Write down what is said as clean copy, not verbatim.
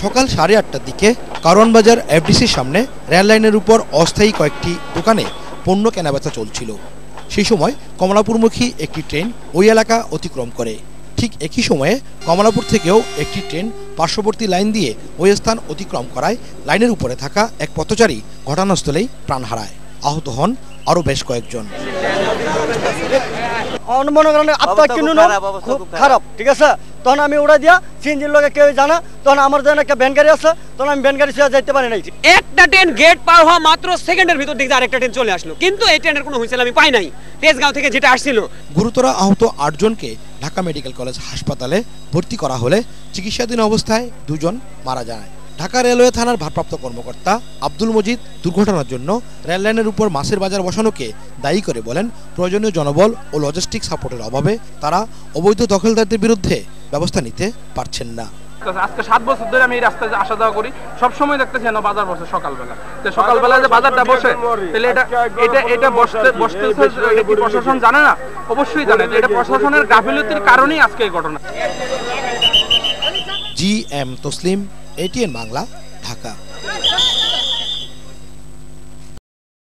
সকাল 8:30টার দিকে কারওয়ান বাজার এফডিসির সামনে রেল লাইনের উপর অস্থায়ী কয়েকটি দোকানে পণ্য কেনাবেচা চলছিল। সেই সময় কমলাপুরমুখী একটি ট্রেন ওই এলাকা অতিক্রম করে। ঠিক একই সময়ে কমলাপুর থেকেও একটি ট্রেন পার্শ্ববর্তী লাইন দিয়ে ওই স্থান অতিক্রম করায় লাইনের উপরে থাকা এক পথচারী ঘটনাস্থলেই প্রাণ হারায়। আহত হন আরও বেশ কয়েকজন। খুব খারাপ, ঠিক আছে। তখন আমি উড়া দিয়া সিএনজির লোকে কেউ জানা, তখন আমার জন্য একটা ভ্যান গাড়ি আছে, তখন আমি ভ্যান গাড়ি ছেড়ে যাইতে পারি নাই। একটা ট্রেন গেট পার হওয়া মাত্র সেকেন্ডের ভিতর দেখতে আরেকটা ট্রেন চলে আসলো, কিন্তু এই ট্রেনের কোনো হুইসেল আমি পাই নাই। তেজগাঁও থেকে যেটা আসছিল। গুরুতর আহত 8 জনকে ঢাকা মেডিকেল কলেজ হাসপাতালে ভর্তি করা হলে চিকিৎসাধীন অবস্থায় 2 জন মারা যায়। ঢাকা রেলওয়ে থানার ভারপ্রাপ্ত কর্মকর্তা আব্দুল মজিদ দুর্ঘটনার জন্য রেল লাইনের উপর মাছের বাজার বসানোকে দায়ী করে বলেন, প্রয়োজনীয় জনবল ও লজিস্টিক সাপোর্টের অভাবে তারা অবৈধ দখলদারদের বিরুদ্ধে ব্যবস্থা নিতে পারছেন না। আজকে 7 বছর ধরে আমি এই রাস্তায় আসা যাওয়া করি, সব সময় দেখতেছি না বাজার বসে সকালবেলা। তো সকালবেলা যে বাজারটা বসে, তাহলে এটা বসতে প্রশাসন জানে না? অবশ্যই জানে। এটা প্রশাসনের গাফিলতির কারণেই আজকে এই ঘটনা। GM Taslim, ATN Bangla, Dhaka.